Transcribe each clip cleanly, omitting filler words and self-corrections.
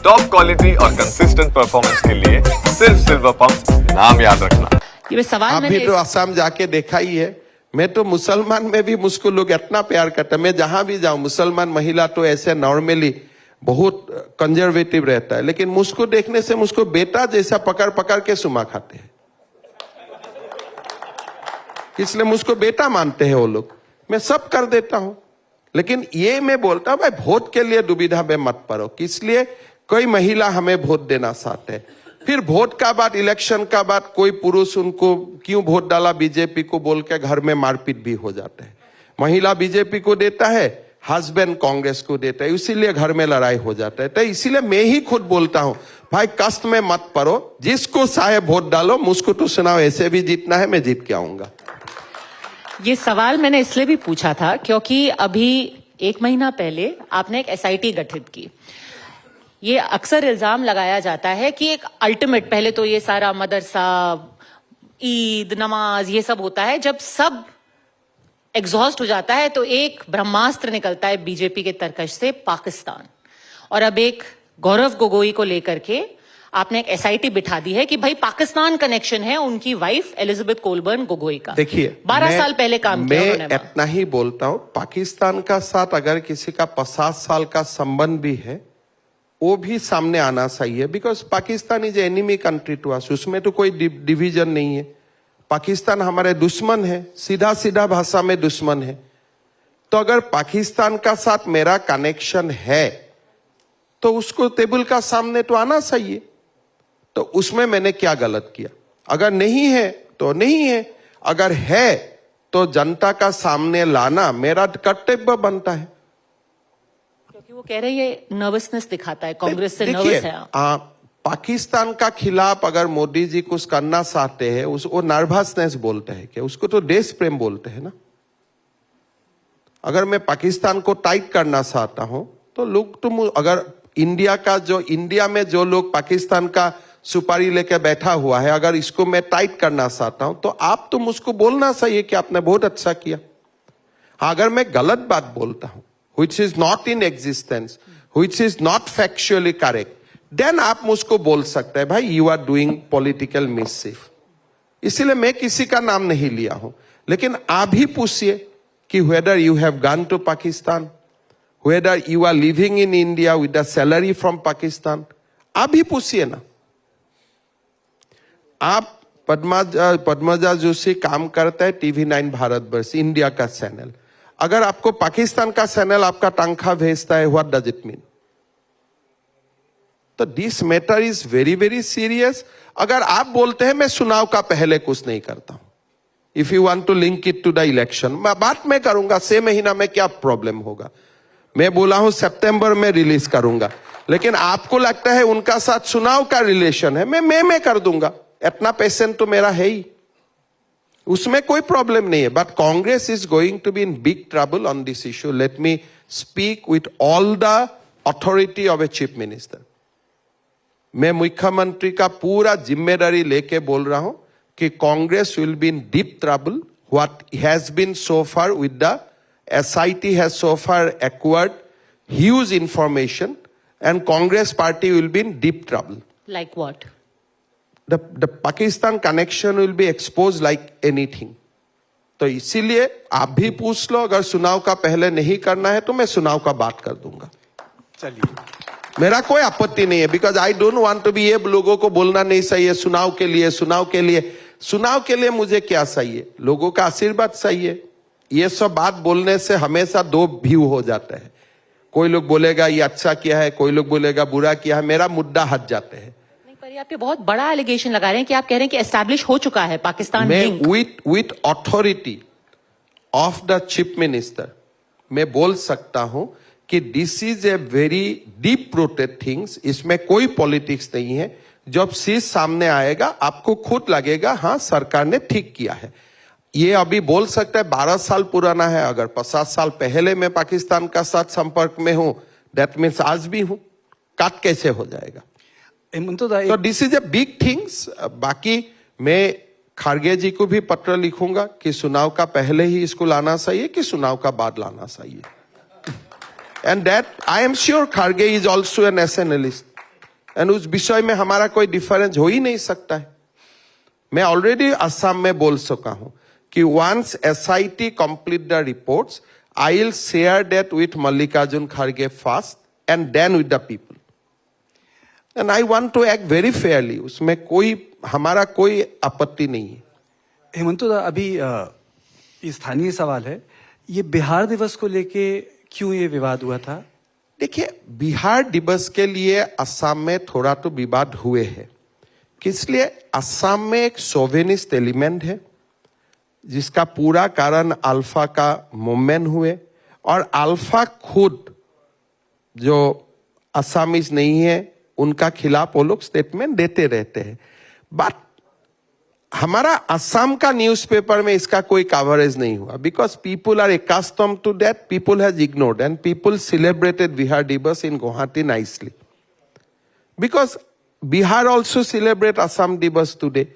Top quality और consistent performance के लिए सिर्फ सिल्वर पंप नाम याद रखना। ये सवाल आप भी तो असम जाके देखा ही है। मैं तो मुसलमान में भी मुझको लोग इतना प्यार करते हैं, मैं जहां भी जाऊं मुसलमान महिला तो ऐसे नॉर्मली बहुत कंजर्वेटिव रहता है, लेकिन मुझको देखने से मुझको बेटा जैसा पकड़ पकड़ के सुमा खाते हैं, इसलिए मुझको बेटा मानते हैं वो लोग। मैं सब कर देता हूं, लेकिन ये मैं बोलता हूं भाई वोट के लिए दुविधा में मत पड़ो। इसलिए कोई महिला हमें वोट देना चाहते हैं, फिर वोट का बाद इलेक्शन का बाद कोई पुरुष उनको क्यों वोट डाला बीजेपी को बोल के घर में मारपीट भी हो जाते हैं। महिला बीजेपी को देता है, हस्बैंड कांग्रेस को देता है, इसीलिए घर में लड़ाई हो जाता है। तो इसीलिए मैं ही खुद बोलता हूं भाई कष्ट में मत पड़ो, जिसको चाहे वोट डालो, मुझको तो सुनाओ ऐसे भी जीतना है, मैं जीत के आऊंगा। ये सवाल मैंने इसलिए भी पूछा था क्योंकि अभी 1 महीना पहले आपने एक एसआईटी गठित की। ये अक्सर इल्जाम लगाया जाता है कि एक अल्टीमेट, पहले तो ये सारा मदरसा, ईद, नमाज ये सब होता है, जब सब एग्जॉस्ट हो जाता है तो एक ब्रह्मास्त्र निकलता है बीजेपी के तरकश से, पाकिस्तान। और अब एक गौरव गोगोई को लेकर के आपने एक एसआईटी बिठा दी है कि भाई पाकिस्तान कनेक्शन है उनकी वाइफ एलिजाबेथ कोलबर्न गोगोई का। देखिए 12 साल पहले काम किया उन्होंने। मैं इतना ही बोलता हूं, पाकिस्तान का साथ अगर किसी का 50 साल का संबंध भी है वो भी सामने आना चाहिए, because Pakistan is enemy country to us. उसमें तो कोई डिवीजन नहीं है। पाकिस्तान हमारे दुश्मन है, सीधा सीधा भाषा में दुश्मन है। तो अगर पाकिस्तान का साथ मेरा कनेक्शन है तो उसको टेबल का सामने तो आना चाहिए। तो उसमें मैंने क्या गलत किया? अगर नहीं है तो नहीं है, अगर है तो जनता का सामने लाना मेरा कर्तव्य बनता है। क्योंकि वो कह रहे हैं ये नर्वसनेस दिखाता है, कांग्रेस से नर्वस है। पाकिस्तान का खिलाफ अगर मोदी जी कुछ करना चाहते हैं, वो नर्वसनेस बोलते हैं क्या? उसको तो देश प्रेम बोलते हैं ना। अगर मैं पाकिस्तान को टाइट करना चाहता हूं तो लोग तो, अगर इंडिया में जो लोग पाकिस्तान का सुपारी लेके बैठा हुआ है, अगर इसको मैं टाइट करना चाहता हूं तो आप तो मुझको बोलना चाहिए कि आपने बहुत अच्छा किया। अगर मैं गलत बात बोलता हूं, which is not in existence, which is not factually correct, then आप मुझको बोल सकते हैं भाई you are doing political mischief। इसलिए मैं किसी का नाम नहीं लिया हूं, लेकिन आप ही पूछिए कि whether you have gone to Pakistan, whether you are living in India with a salary from Pakistan, आप ही पूछिए ना। आप पद्मजा जोशी काम करता है TV9 भारतवर्ष, इंडिया का चैनल। अगर आपको पाकिस्तान का चैनल आपका तनख्वाह भेजता है, व्हाट डज इट मीन? तो this matter is very very serious. अगर आप बोलते हैं मैं चुनाव का पहले कुछ नहीं करता हूं, if you want to link it to the election, बात मैं करूंगा 6 महीना में क्या प्रॉब्लम होगा। मैं बोला हूं सितंबर में रिलीज करूंगा, लेकिन आपको लगता है उनका साथ चुनाव का रिलेशन है, मैं कर दूंगा। इतना पेशेंट तो मेरा है ही, उसमें कोई प्रॉब्लम नहीं है। But Congress is going to be in big trouble on this issue. Let me speak with all the authority of a chief minister. मैं मुख्यमंत्री का पूरा जिम्मेदारी लेके बोल रहा हूं कि Congress will be in deep trouble. What has been so far with the SIT has so far acquired huge information, and Congress party will be in deep trouble. Like what? The Pakistan connection will be exposed like anything. तो इसीलिए आप भी पूछ लो, अगर चुनाव का पहले नहीं करना है तो मैं चुनाव का बात कर दूंगा। चलिए, मेरा कोई आपत्ति नहीं है, because I don't want to be, ये लोगों को बोलना नहीं चाहिए चुनाव के लिए मुझे क्या चाहिए? लोगों का आशीर्वाद चाहिए। ये सब बात बोलने से हमेशा 2 व्यू हो जाते हैं। कोई लोग बोलेगा ये अच्छा किया है, कोई लोग बोलेगा बुरा किया है, मेरा मुद्दा हट जाते हैं। नहीं, पर आप पे बहुत बड़ा एलिगेशन लगा रहे हैं कि आप कह रहे हैं कि एस्टैब्लिश हो चुका है पाकिस्तान लिंक। मैं with authority of the chief minister मैं बोल सकता हूं कि this is a very deep rooted things. इसमें कोई पॉलिटिक्स नहीं है। जब चीज सामने आएगा आपको खुद लगेगा हाँ सरकार ने ठीक किया है। ये अभी बोल सकता है 12 साल पुराना है, अगर 50 साल पहले मैं पाकिस्तान का साथ संपर्क में हूं, दैट मीन्स आज भी हूं, काट कैसे हो जाएगा? तो this is a big things. बाकी मैं खारगे जी को भी पत्र लिखूंगा कि चुनाव का पहले ही इसको लाना चाहिए कि चुनाव का बाद लाना चाहिए। And that I am sure Kharge is also an analyst. And उस विषय में हमारा कोई डिफरेंस हो ही नहीं सकता है। मैं ऑलरेडी असम में बोल सका हूं कि once SIT complete the reports, I will share that with Mallikarjun खड़गे first and then with the people, and I want to act very fairly. उसमें कोई हमारा कोई आपत्ति नहीं है। हेमंत दा, अभी ये स्थानीय सवाल है, ये बिहार दिवस को लेके क्यों ये विवाद हुआ था? देखिए, बिहार दिवस के लिए असम में थोड़ा तो विवाद हुए हैं, इसलिए असम में एक सोवेनिस्ट एलिमेंट है जिसका पूरा कारण अल्फा का मूवमेंट हुए, और अल्फा खुद जो असमीज नहीं है उनका खिलाफ वो लोग स्टेटमेंट देते रहते हैं। बट हमारा असम का न्यूज़पेपर में इसका कोई कवरेज नहीं हुआ, because people are accustomed to that, people has ignored and people celebrated Bihar Diwas in Guwahati nicely, because Bihar also celebrate Assam Diwas today.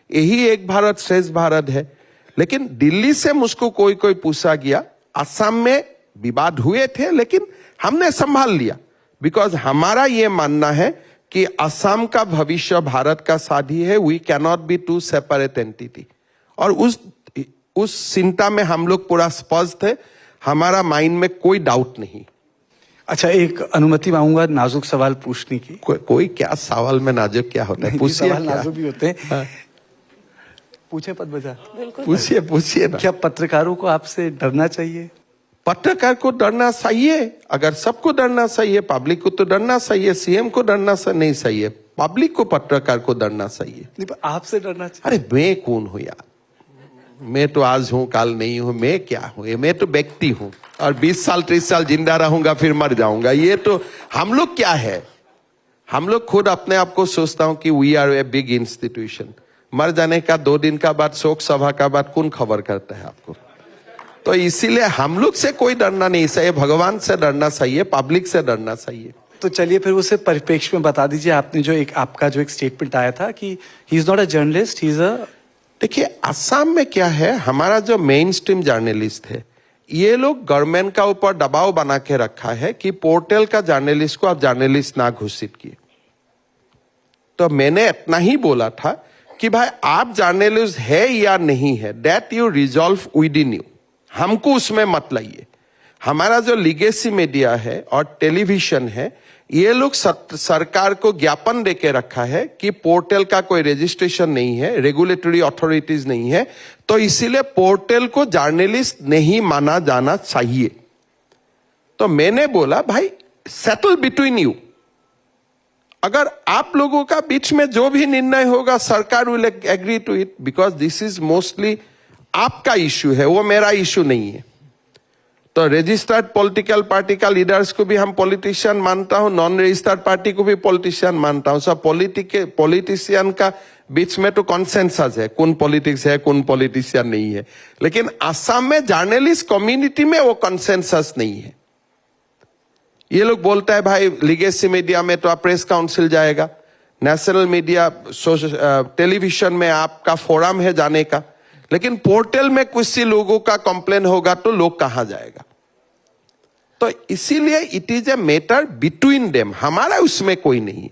यही एक भारत श्रेष्ठ भारत है। लेकिन दिल्ली से मुझको कोई कोई पूछा गया, असम में विवाद हुए थे लेकिन हमने संभाल लिया, बिकॉज हमारा ये मानना है कि असम का भविष्य भारत का साथी है। We can not be two separate entity, और उस चिंता में हम लोग पूरा स्पष्ट है, हमारा माइंड में कोई डाउट नहीं। अच्छा, एक अनुमति मांगूंगा नाजुक सवाल पूछने की। कोई क्या सवाल में नाजुक क्या होता है? पूछिए। सवाल नाजुक भी होते हैं। हाँ। पूछे पद बजा। पूछिए ना। क्या पत्रकारों को आपसे डरना चाहिए? पत्रकार को डरना चाहिए, अगर सबको डरना चाहिए, पब्लिक को तो डरना चाहिए, सीएम को डरना नहीं चाहिए, पब्लिक को पत्रकार को डरना चाहिए। नहीं, पर आपसे डरना चाहिए। अरे मैं कौन हूं यार? मैं तो आज हूं काल नहीं हूं, मैं क्या हूं? मैं तो व्यक्ति हूं, और 20 साल 30 साल जिंदा रहूंगा फिर मर जाऊंगा। ये तो हम लोग क्या है, हम लोग खुद अपने आप को सोचता हूं कि we are a big institution. मर जाने का 2 दिन का बाद, शोक सभा का बाद कौन खबर करता है आपको? तो इसीलिए हम लोग से कोई डरना नहीं चाहिए, भगवान से डरना चाहिए, पब्लिक से डरना चाहिए। तो चलिए फिर उसे परिप्रेक्ष्य में बता दीजिए। आपने जो आपका जो एक स्टेटमेंट आया था कि he is not a journalist, he is a. देखिए, असम में क्या है, हमारा जो मेन स्ट्रीम जर्नलिस्ट है, ये लोग गवर्नमेंट का ऊपर दबाव बना के रखा है कि पोर्टल का जर्नलिस्ट को आप जर्नलिस्ट ना घोषित किए। तो मैंने इतना ही बोला था कि भाई आप जर्नलिस्ट है या नहीं है, that you resolve with in you, हमको उसमें मत लाइए। हमारा जो लीगेसी मीडिया है और टेलीविजन है, ये लोग सरकार को ज्ञापन देके रखा है कि पोर्टल का कोई रजिस्ट्रेशन नहीं है, रेगुलेटरी अथॉरिटीज नहीं है, तो इसीलिए पोर्टल को जर्नलिस्ट नहीं माना जाना चाहिए। तो मैंने बोला भाई सेटल बिटवीन यू, अगर आप लोगों का बीच में जो भी निर्णय होगा सरकार will agree to it, because this is mostly आपका इश्यू है, वो मेरा इश्यू नहीं है। तो रजिस्टर्ड पॉलिटिकल पार्टी का लीडर्स को भी हम पॉलिटिशियन मानता हूं, नॉन रजिस्टर्ड पार्टी को भी पॉलिटिशियन मानता हूं। सब पॉलिटिशियन का बीच में तो कॉन्सेंसस है, कौन पॉलिटिक्स है कौन पॉलिटिशियन नहीं है। लेकिन असम में जर्नलिस्ट कम्युनिटी में वो कॉन्सेंसस नहीं है। ये लोग बोलता है भाई लीगेसी मीडिया में तो आप प्रेस काउंसिल जाएगा, नेशनल मीडिया टेलीविजन में आपका फोरम है जाने का, लेकिन पोर्टल में कुछ सी लोगों का कंप्लेन होगा तो लोग कहां जाएगा? तो इसीलिए it is a matter between them, हमारा उसमें कोई नहीं।